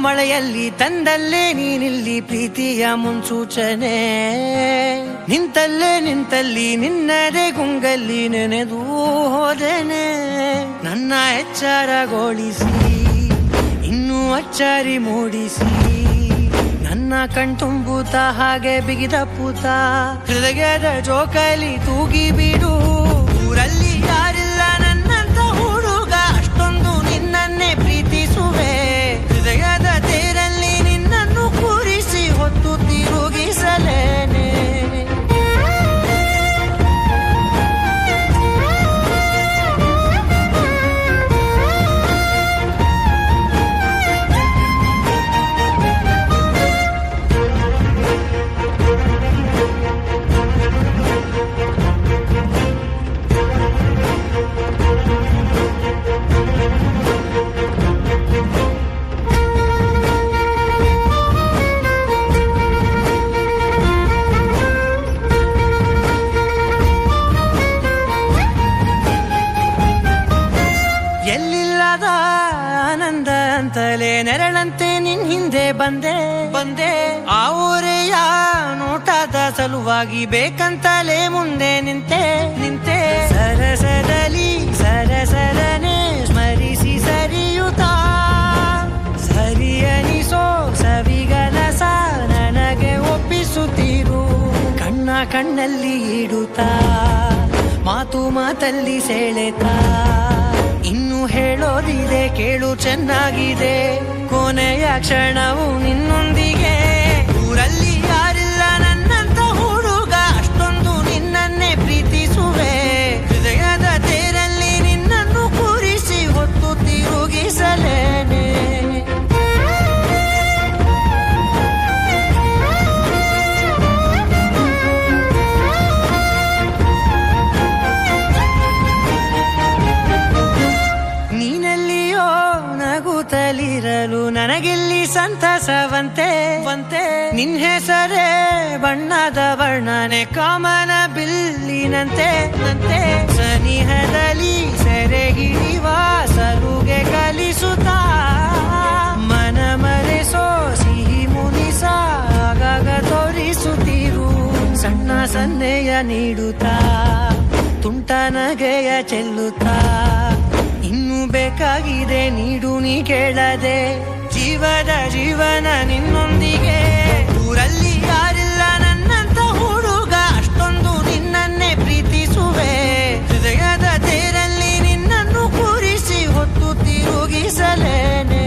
ಮಳೆಯಲ್ಲಿ ತಂದಲ್ಲೇ ನೀನಿಲ್ಲಿ ಪ್ರೀತಿಯ ಮುನ್ಸೂಚನೆ, ನಿಂತಲ್ಲಿ ನಿನ್ನದೇ ಗುಂಗಲ್ಲಿ ನೆನೆದು ಹೋದೆನೆ. ನನ್ನ ಎಚ್ಚರಗೊಳಿಸಿ ಇನ್ನೂ ಅಚ್ಚರಿ ಮೂಡಿಸಿ, ನನ್ನ ಕಣ್ತುಂಬುತ್ತ ಹಾಗೆ ಬಿಗಿದ ಪೂತ ಹೃದಯದ ಜೋಕಾಲಿ ತೂಗಿ ಬಿಡು. ಊರಲ್ಲಿ ಯಾರಿಲ್ಲ ನನ್ನಂತ ಹುಡುಗ, ಅಷ್ಟೊಂದು ನಿನ್ನನ್ನೇ ಪ್ರೀತಿಸುವೆ. ಹೃದಯದ ತೇರಲ್ಲಿ ನಿನ್ನನ್ನು ಕೂರಿಸಿ ಹೊತ್ತು ತಿರುಗಿಸಲೇನೆ. ಎಲ್ಲಿಲ್ಲದ ಆನಂದ ಅಂತಲೇ ನೆರಳಂತೆ ನಿನ್ ಹಿಂದೆ ಬಂದೆ. ಆ ಊರೆಯ ನೋಟದ ಸಲುವಾಗಿ ಬೇಕಂತಲೇ ಮುಂದೆ ನಿಂತೆ. ಸರಸರನೆ ಸ್ಮರಿಸಿ ಸರಿಯುತ್ತಾ, ಸರಿಯನಿಸೋ ಸವಿಗನಸ ನನಗೆ ಒಪ್ಪಿಸುತ್ತೀರು. ಕಣ್ಣಲ್ಲಿ ಇಡುತ್ತಾ, ಮಾತಲ್ಲಿ ಸೆಳೆತಾ, ಇನ್ನು ಹೇಳೋದಿದೆ ಕೇಳು ಚೆನ್ನಾಗಿದೆ. ಕೊನೆಯ ಕ್ಷಣವು ನಿನ್ನೊಂದಿಗೆ. ಊರಲ್ಲಿ ಯಾರಿಲ್ಲ ನನ್ನಂತ ಹುಡುಗ, ಅಷ್ಟೊಂದು ನಿನ್ನನ್ನೇ ಪ್ರೀತಿಸುವೆ. ಹೃದಯದ ತೇರಲ್ಲಿ ನಿನ್ನನ್ನು ಕೂರಿಸಿ ಹೊತ್ತು ತಿರುಗಿಸಲೇನೆ. ನಗುತ್ತಲಿರಲು ನನಗಿಲ್ಲಿ ಸಂತಸವಂತೆ. ನಿನ್ ಹೆಸರೇ ಬಣ್ಣದ ವರ್ಣನೆ ಕಾಮನ ಬಿಲ್ಲಿನಂತೆ. ಸನಿಹದಲ್ಲಿ ಸೆರೆ ಹಿಡಿಯುವ ಸಲುಗೆ ಕಲಿಸುತ್ತಾ, ಮನ ಮರೆಸೋ ಸಿಹಿ ಮುನಿಸ ಆಗಾಗ ತೋರಿಸುತ್ತೀರು. ಸಣ್ಣ ಸನ್ನೆಯ ನೀಡುತ್ತಾ, ತುಂಟ ನಗೆಯ ಚೆಲ್ಲುತ್ತಾ, ಇನ್ನು ಬೇಕಾಗಿದೆ ನೀಡು ನೀ ಕೇಳದೆ. ಜೀವನ ನಿನ್ನೊಂದಿಗೆ. ಊರಲ್ಲಿ ಯಾರಿಲ್ಲ ನನ್ನಂತ ಹುಡುಗ, ಅಷ್ಟೊಂದು ನಿನ್ನನ್ನೇ ಪ್ರೀತಿಸುವೆ. ಹೃದಯದ ತೇರಲ್ಲಿ ನಿನ್ನನ್ನು ಕೂರಿಸಿ ಹೊತ್ತು ತಿರುಗಿಸಲೇನೆ.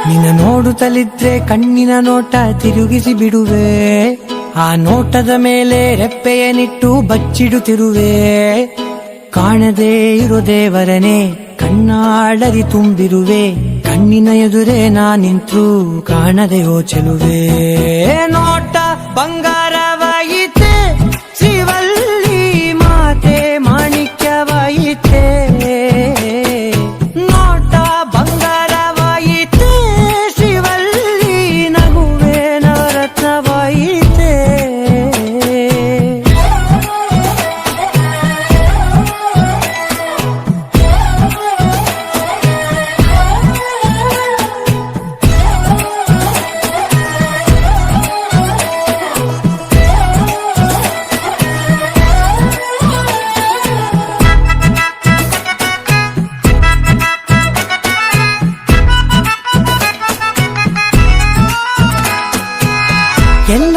ನಿನ್ನ ನೋಡುತ್ತಲಿದ್ರೆ ಕಣ್ಣಿನ ನೋಟ ತಿರುಗಿಸಿ ಬಿಡುವೆ. ಆ ನೋಟದ ಮೇಲೆ ರೆಪ್ಪೆಯನಿಟ್ಟು ಬಚ್ಚಿಡುತ್ತಿರುವೆ. ಕಾಣದೇ ಇರೋ ದೇವರನೆ ಕಣ್ಣಾಳರಿ ತುಂಬಿರುವೆ. ಕಣ್ಣಿನ ಎದುರೇ ನಾ ನಿಂತ್ರು ಕಾಣದೆಯೋ ಚೆಲುವೆ. ನೋಟ ಬಂಗಾರವಾಯಿತೆ, ಶ್ರೀವಲ್ಲಿ ಮಾತೆ ಮಾಣಿಕ್ಯವಾಯಿತೆ. ನೋಟ ಬಂಗಾರವಾಯಿತೆ, ಶ್ರೀವಲ್ಲಿ ನಗುವೆ ನವರತ್ನವಾಯಿತೆ.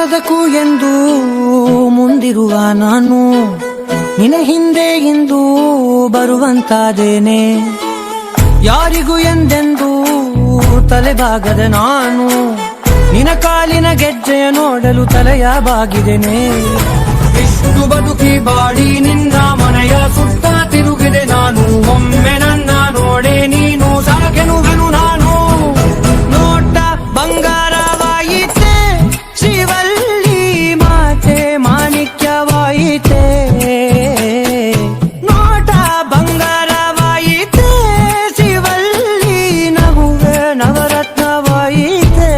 ಎಲ್ಲದಕ್ಕೂ ಎಂದು ಮುಂದಿರುವ ನಾನು ನಿನ ಹಿಂದೆ ಇಂದು ಬರುವಂತಾದೇನೆ. ಯಾರಿಗೂ ಎಂದೆಂದು ತಲೆಬಾಗದ ನಾನು ನಿನ ಕಾಲಿನ ಗೆಜ್ಜೆಯ ನೋಡಲು ತಲೆಯ ಬಾಗಿದೆನೆ. ಇಷ್ಟು ಬದುಕಿ ಬಾಡಿ ನಿನ್ನ ಮನೆಯ ಸುತ್ತ ತಿರುಗಿದೆ ನಾನು. ಒಮ್ಮೆ ನನ್ನ ನೋಡೆ ನೀನು ಸಾಗೆನುವೆನು ನಾನು. ನೋಟ ಬಂಗಾರವಾಯಿತೆ ಶಿವಲ್ಲಿ ಮಾತೆ ಮಾಣಿಕ್ಯವಾಯಿತೆ. ನೋಟ ಬಂಗಾರವಾಯಿತೆ ಶಿವಲ್ಲಿ ನಗುವೆ ನವರತ್ನವಾಯಿತೆ.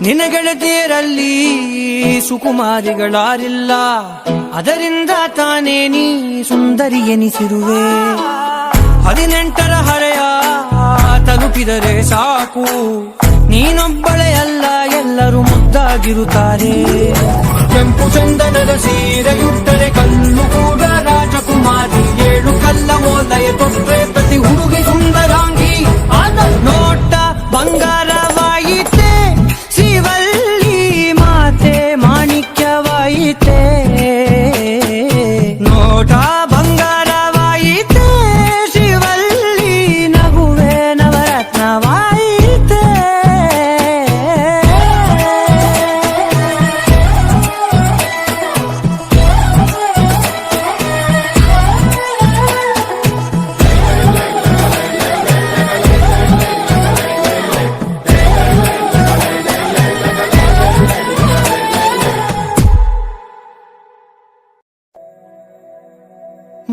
ನಿನ್ನ ಗೆಳತಿಯರಲ್ಲಿ ಸುಕುಮಾರಿಗಳಾರಿಲ್ಲ, ಅದರಿಂದ ತಾನೇ ನೀ ಸುಂದರಿ ಎನಿಸಿರುವೆ. 18ರ ಹರೆಯ ತಲುಪಿದರೆ ಸಾಕು, ನೀನೊಬ್ಬಳೇ ಅಲ್ಲ ಎಲ್ಲರೂ ಮುದ್ದಾಗಿರುತ್ತಾರೆ. ಕೆಂಪು ಚಂದನದ ಸೀರೆಯುಟ್ಟರೆ ಕಲ್ಲು ಕೂಡ ರಾಜಕುಮಾರಿ. 7 ಕಲ್ಲ ಓಲಯ ತೊಟ್ಟರೆ ಪ್ರತಿ ಹುಡುಗಿ ಸುಂದರಾಂಗಿ. ನೋಟ ಬಂಗಾರವಾಯಿತೆ ಶಿವಲ್ಲಿ ಮಾತೆ ಮಾಣಿಕ್ಯವಾಯಿತೆ. ನೋಟ ಬಂಗಾರವಾಯಿತೆ ಶಿವಲ್ಲಿ ನಗುವೆ ನವರತ್ನವಾಯಿತೆ.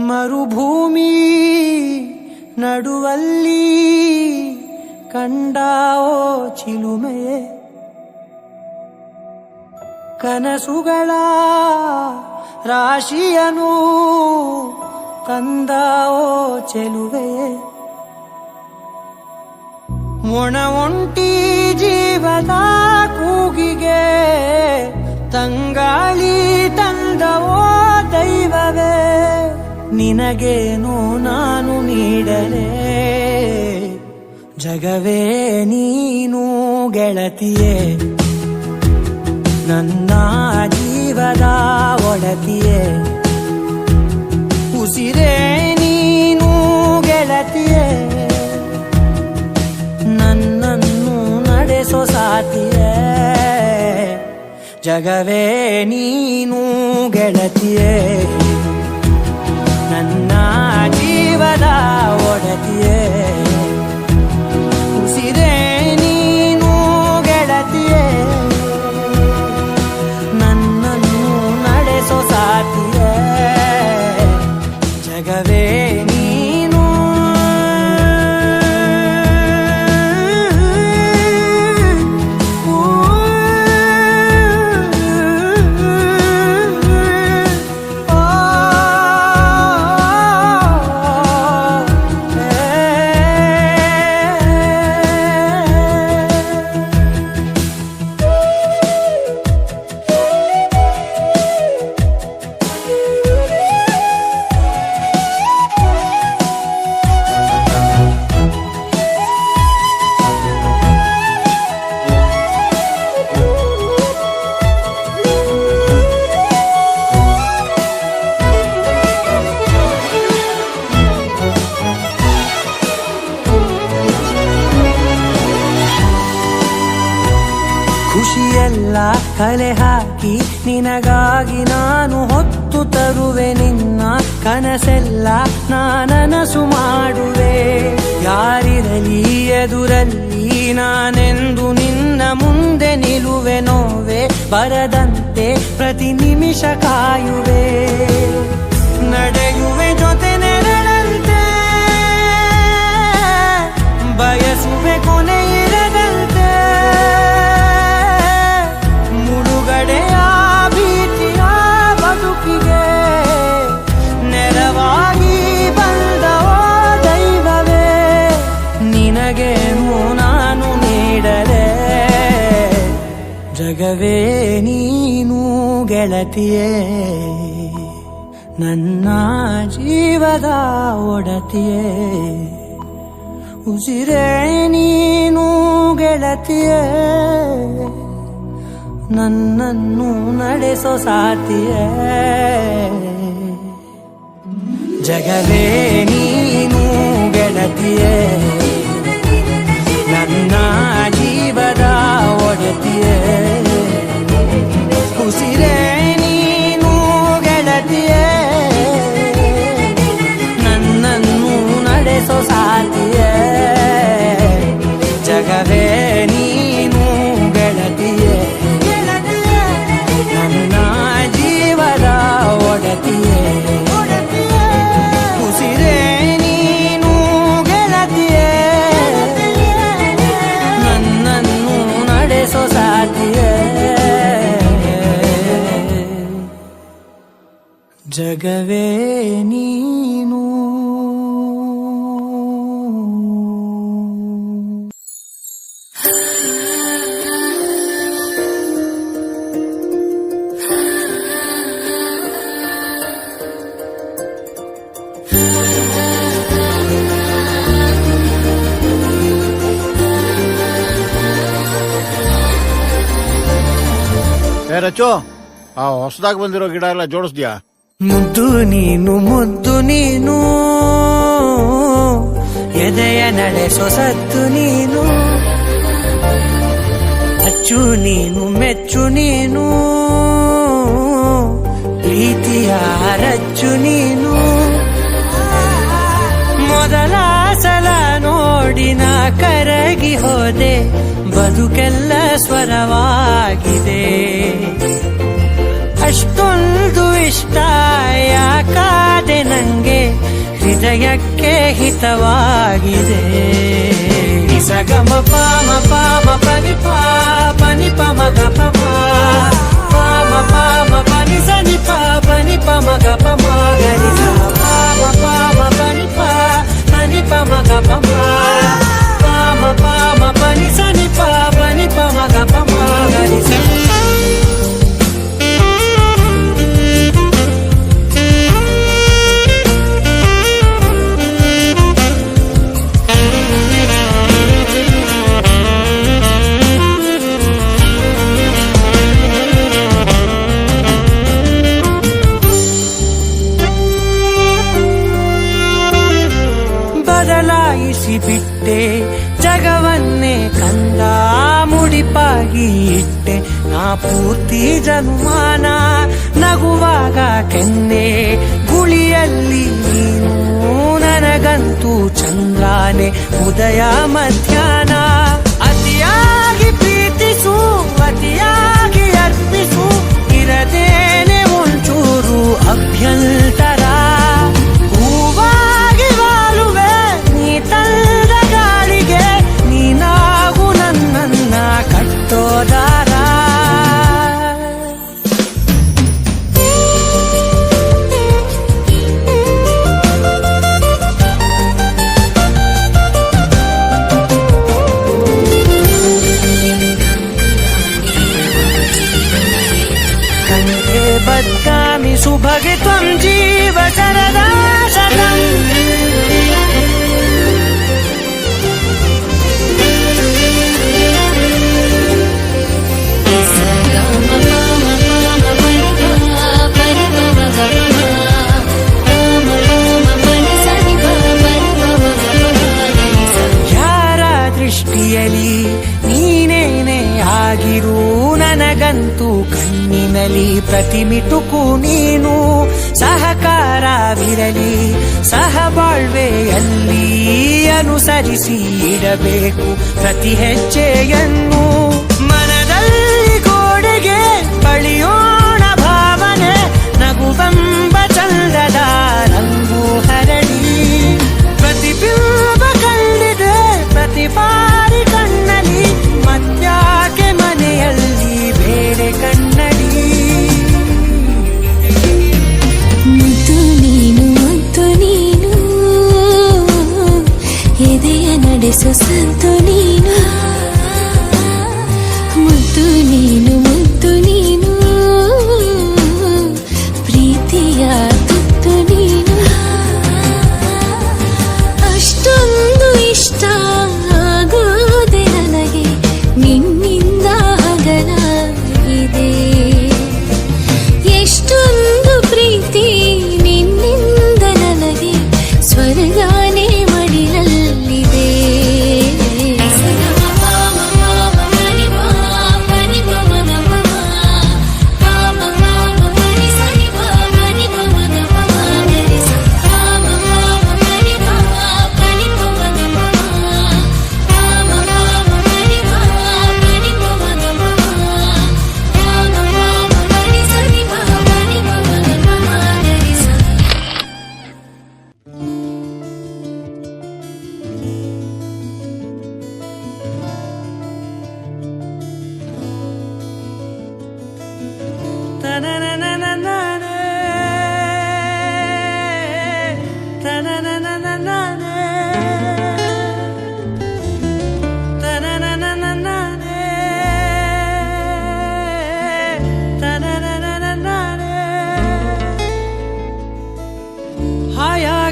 ಮರುಭೂಮಿ ನಡುವಲ್ಲಿ ಕಂಡಾವೋ ಚಿಲುಮೆಯೇ, ಕನಸುಗಳ ರಾಶಿಯನು ತಂದಾವೋ ಚೆಲುವೆಯೇ. ಒಣ ಒಂಟಿ ಜೀವದ ಕೂಗಿಗೆ ತಂಗಾಳಿ ತಂದವೋ ದೈವವೇ. ನಿನಗೇನು ನಾನು ನೀಡಲೇ ಜಗವೇ ನೀನು ಗೆಳತಿಯೇ. ನನ್ನ ಜೀವದ ಒಡತಿಯೇ, ಉಸಿರೇ ನೀನು ಗೆಳತಿಯೇ. ನನ್ನನ್ನು ನಡೆಸೋ ಸಾತಿಯೇ, ಜಗವೇ ನೀನು ಗೆಳತಿಯೇ. ನನ್ನ ಜೀವದ ಒಡತಿಯೇ, ಉಸಿರೇ ನೀನು ಗೆಳತಿಯೇ. ನನ್ನನ್ನು ನಡೆಸೋ ಸಾತಿಯೇ, ಜಗವೇ ನೀನು. ಖುಷಿಯೆಲ್ಲ ಕಲೆ ಹಾಕಿ ನಿನಗಾಗಿ ನಾನು ಹೊತ್ತು ತರುವೆ. ನಿನ್ನ ಕನಸೆಲ್ಲ ನಾನನಸು ಮಾಡುವೆ. ಯಾರಿರಲಿ ಎದುರಲ್ಲಿ ನಾನೆಂದು ನಿನ್ನ ಮುಂದೆ ನಿಲ್ಲುವೆ. ನೋವೆ ಬರದಂತೆ ಪ್ರತಿ ನಿಮಿಷ ಕಾಯುವೆ. ನಡೆಯುವೆ ಜೊತೆ ನೆರಳಂತೆ, ಬಯಸುವೆ ಕೊನೆ ಇರದಂತೆ. ಮುಳುಗಡೆಯ ಭೀತಿಯ ಜಗವೇ ನೀನು ಗೆಳತಿಯೇ, ನನ್ನ ಜೀವದ ಒಡತಿಯೇ. ಉಸಿರೇ ನೀನು ಗೆಳತಿಯೇ, ನನ್ನನ್ನು ನಡೆಸೋ ಸಾತಿಯೇ. ಜಗವೇ ನೀನು ಗೆಳತಿಯೇ, ನನ್ನ ಜೀವದ ಒಡತಿಯೇ. ಉಸಿರೇ ನೀನು ಗೆಳತಿಯೇ, ನನ್ನನ್ನು ನಡೆಸೋ ಸಾತಿಯೇ. ಜಗವೇ ನೀನು ಗೆಳತಿಯೇ, ನನ್ನ ಜೀವದ ಒಡತಿಯೇ. ಉಸಿರೇ ನೀನು ಗೆಳತಿಯೇ, ನನ್ನನ್ನು ನಡೆಸೋ ಸಾತಿಯೇ. ಜಗವೇ ನೀನು. ರಚು, ಆ ಹೊಸದಾಗಿ ಬಂದಿರೋ ಗಿಡ ಎಲ್ಲ ಜೋಡಿಸ್ದ್ಯಾ? ಮುದ್ದು ನೀನು ಮುದ್ದು ನೀನು, ಎದೆಯ ನಡೆಸೋ ಸತ್ತು ನೀನು. ಅಚ್ಚು ನೀನು ಮೆಚ್ಚು ನೀನು, ಪ್ರೀತಿಯ ರಚ್ಚು ನೀನು. ಮೊದಲ ಸಲ ನೋಡಿನ ಕರಗಿ ಹೋದೆ, ಬದುಕೆಲ್ಲ ಸ್ವರವಾಗಿದೆ. ಅಷ್ಟೊಂದು ಇಷ್ಟ ಯಾಕಾದೆ ನಂಗೆ, ಹೃದಯಕ್ಕೆ ಹಿತವಾಗಿದೆ. ಸಗಮ ಪಾಮ ಪಾಮ ಪನಿ ಪಾ ಪನಿ ಪಮ ಗ ಪಮ ಪಾಮ ಪಾಮ ಪನಿ ಸನಿ ಪಾ ಪನಿ ಪಮ ಗ ಪಮ ಗರಿ ಸ ಪಾಮ ಪಾಮ ಪನಿ ಪಾ ಪನಿ ಪಮ ಗ ಪಮ ಪಾಮ ಪಾಮ ಪನಿ ಸನಿ ಪಾ ಪನಿ ಪಮ ಗ ಪಮ ಗರಿ ಸ. ಬದಲಾಯಿಸಿ ಬಿಟ್ಟೆ ಜಗವನ್ನೇ ಕಂದ, ಮುಡಿಪಾಗಿ ಇಟ್ಟೆ ನಾ ಪೂರ್ತಿ ಜನುಮಾನ. ನಗುವಾಗ ಕೆನ್ನೆ ಗುಳಿಯಲ್ಲಿ ನೀನು, ನನಗಂತೂ ಚಂದ್ರಾನೆ ಉದಯ ಮಧ್ಯಾಹ್ನ. ಅತಿಯಾಗಿ ಪ್ರೀತಿಸು ಅತಿಯಾಗಿ ಅರ್ಪಿಸು, ಇರದೇನೆ ಒಂಚೂರು ಅಭ್ಯಂತರ. ಹೂವಾಗಿ ವಾಲುವೆ ನೀ ತಂದ ಗಾಳಿಗೆ, ನೀನಾಗು ನನ್ನನ್ನ ಕಟ್ಟೋದಾರ. ಕಂಠೆ ಬದ್ಧಾಮಿ ಸುಭಗೆ ತ್ವಂ ಜೀವ ಶರದಾ ಶತಂ. ಯಾರ ದೃಷ್ಟಿಯಲ್ಲಿ ನೀನೇನೆ ಆಗಿರು, ನನಗಂತೂ ಕಣ್ಣಿನಲ್ಲಿ ಪ್ರತಿಮಿಟುಕು ನೀನು. ಸಹಕಾರವಿರಲಿ ಸಹಬಾಳ್ವೆಯಲ್ಲಿ, ಅನುಸರಿಸಿ ಇಡಬೇಕು ಪ್ರತಿ ಹೆಜ್ಜೆಯನ್ನು. ಮನದಲ್ಲಿ ಗೋಡೆಗೆ ಬಳಿಯೋಣ ಭಾವನೆ, ನಗುವೆಂಬ ಚಂದದ ರಂಗು ಹರಡಿ. ಪ್ರತಿಬಿಂಬ ಕಂಡಿದೆ ಪ್ರತಿ ಬಾರಿ ಕಣ್ಣಲ್ಲಿ, ಮತ್ಯಾಕೆ ಮನೆಯಲ್ಲಿ ಬೇರೆ ಕನ್ನಡಿ. ಮುದ್ದು ನೀನು ಎದೆಯ ನಡೆಸೋ ಸಂತು ನೀನು. ಮುದ್ದು ನೀನು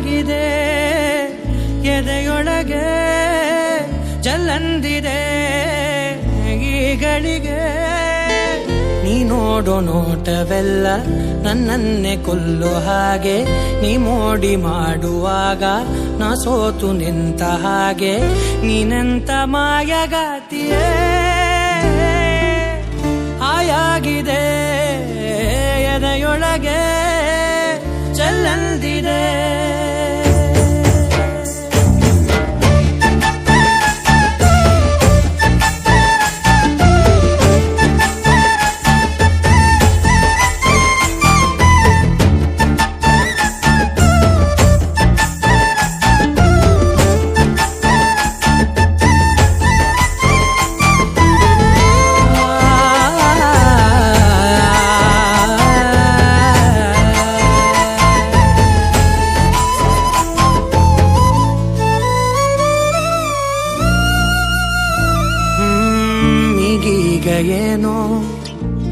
ಹಾಯಾಗಿದೆ ಎದೆಯೊಳಗೆ ಜಲ್ಲಂದಿದೆ ಈಗಳಿಗೆ ನೀ ನೋಡೋ ನೋಟವೆಲ್ಲ ನನ್ನನ್ನೇ ಕೊಲ್ಲೋ ಹಾಗೆ ನೀ ಮೋಡಿ ಮಾಡುವಾಗ ನಾ ಸೋತು ನಿಂತ ಹಾಗೆ ನೀನೆಂತ ಮಾಯಗಾತಿಯೇ ಹಾಯಾಗಿದೆ ಎದೆಯೊಳಗೆ ಚೆಲ್ಲಂದಿದೆ ಏನೋ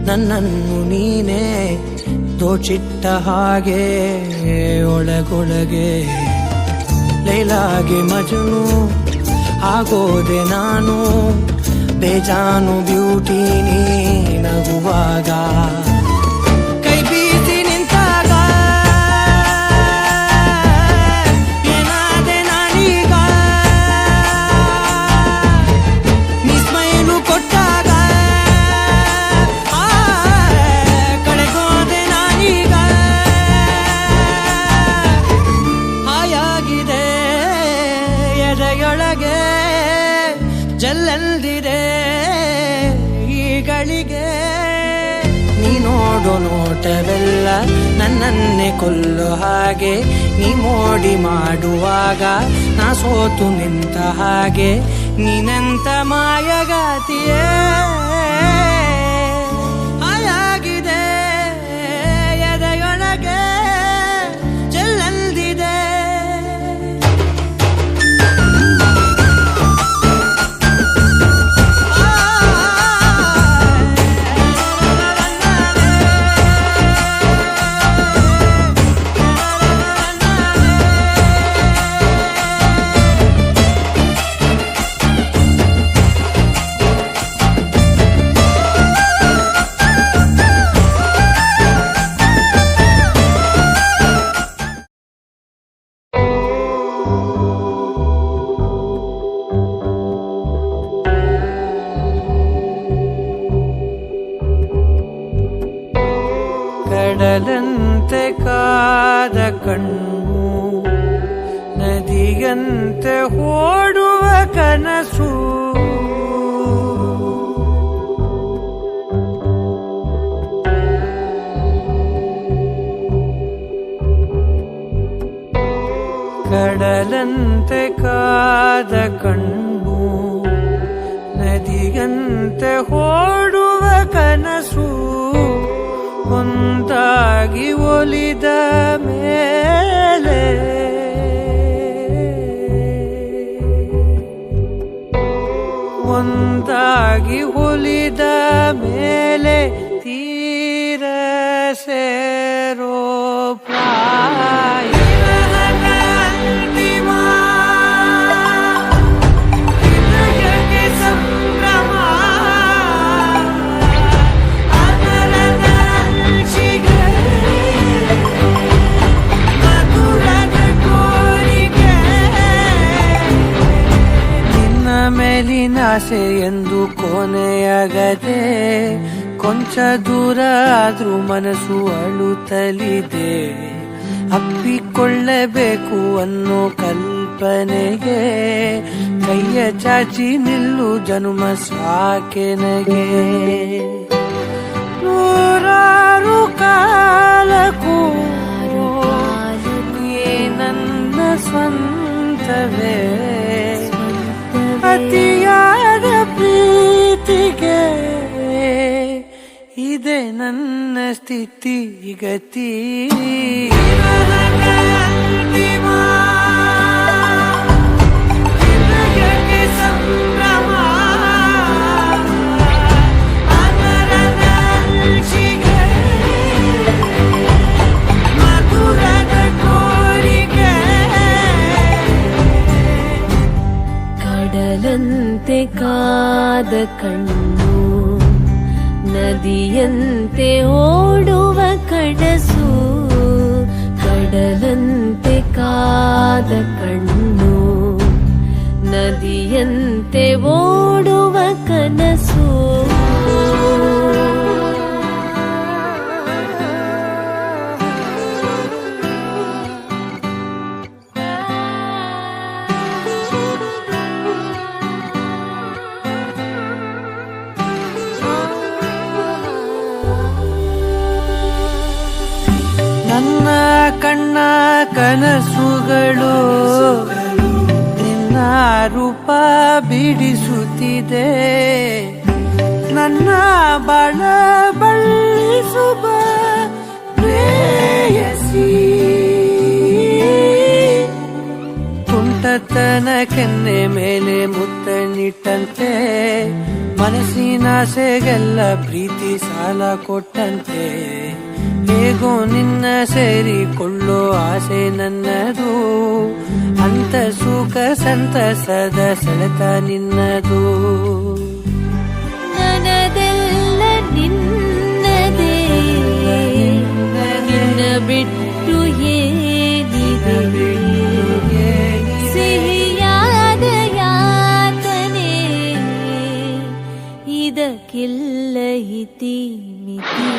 ನನ್ನನ್ನು ನೀನೇ ದೋಚಿಟ್ಟ ಹಾಗೆ ಒಳಗೊಳಗೆ ಲೈಲಾಗೆ ಮಜನು ಆಗೋದೆ ನಾನು ಬೇಜಾನು ಬ್ಯೂಟಿ ನೀ ನಗುವಾಗ ಕೈ ಬೀಸಿ ನಿಂತಾಗ ಏನಾದೆ ನಾನೀಗ ನೀ ಸ್ಮೈಲು ಕೊಟ್ಟಾಗ ಕಳೆಗೋದೆ ನಾನೀಗ ಹಾಯಾಗಿದೆ ಎದೆಯೊಳಗೆ ಜಲ್ಲಂದಿದೆ ಈಗಳಿಗೆ ನೀ ನೋಡೋ ನೋಟವೆಲ್ಲ ನನ್ನನ್ನೇ ಕೊಲ್ಲೋ ಹಾಗೆ ನೀ ಮೋಡಿ ಮಾಡುವಾಗ ನಾ ಸೋತು ನಿಂತ ಹಾಗೆ ನೀನಂತ ಮಾಯಗಾತಿಯೇ ಹಾಯಾಗಿದೆ ಎದೆಯೊಳಗೆ ಜಲ್ಲಂದಿದೆ ಕಡಲಂತೆ ಕಾದ ಕಣ್ಣು ನದಿಯಂತೆ ಓಡುವ ಕನಸು ಕಡಲಂತೆ ಕಾದ ಕಣ್ಣು ನದಿಯಂತೆ ಓಡುವ ಕನಸು ಒಂದಾಗಿ ಒಲಿದ ಮೇಲೆ ಒಂದಾಗಿ ಒಲಿದ ಮೇಲೆ ತೀರ ಸೇರೋ ಪ್ರಾಯ ಮೇಲಿನಾಸೆ ಎಂದು ಕೊನೆಯಾಗದೆ ಕೊಂಚ ದೂರ ಆದ್ರೂ ಮನಸ್ಸು ಅಳುತ್ತಲಿದೆ ಅಪ್ಪಿಕೊಳ್ಳಬೇಕು ಅನ್ನೋ ಕಲ್ಪನೆಗೆ ಕೈಯ ಚಾಚಿ ನಿಲ್ಲು ಜನುಮ ಸಾಕೆನಗೆ ನೂರಾರು ಕಾಲಕ್ಕೂ ನನ್ನ ಸ್ವಂತವೇ ಅತಿಯಾದ ಪ್ರೀತಿಗೆ ಇದೆ ನನ್ನ ಸ್ಥಿತಿ ಗತಿ ಮಧುರದ ಕೋರಿಕೆ ಕಾದ ಕಣ್ಣು ನದಿಯಂತೆ ಓಡುವ ಕನಸು ಕಡಲಂತೆ ಕಾದ ಕಣ್ಣು ನದಿಯಂತೆ ಓಡುವ ಕನಸು ನನ್ನ ಕಣ್ಣ ಕನಸುಗಳು ನಿನ್ನ ರೂಪ ಬಿಡಿಸುತ್ತಿದೆ ನನ್ನ ಬಳ ಬಳ್ಳಿಸುವ ಪ್ರೇಯಸಿ ತುಂಟತನ ಕೆನ್ನೆ ಮೇಲೆ ಮುತ್ತನಿಟ್ಟಂತೆ ಮನಸ್ಸಿನಾಸೆಗೆಲ್ಲ ಪ್ರೀತಿ ಸಾಲ ಕೊಟ್ಟಂತೆ ಹೇಗೋ ನಿನ್ನ ಸೇರಿಕೊಳ್ಳೋ ಆಸೆ ನನ್ನದು ಅಂತ ಸುಖ ಸಂತಸದ ಸೆಳೆತ ನಿನ್ನದು ನನದೆಲ್ಲ ನಿನ್ನದೇ ನಿನ್ನ ಬಿಟ್ಟು ಏನಿದೆ ಸಿಹಿಯಾದ ಯಾತನೆ ಇದಕ್ಕಿಲ್ಲ ಇತಿ ಮಿತಿ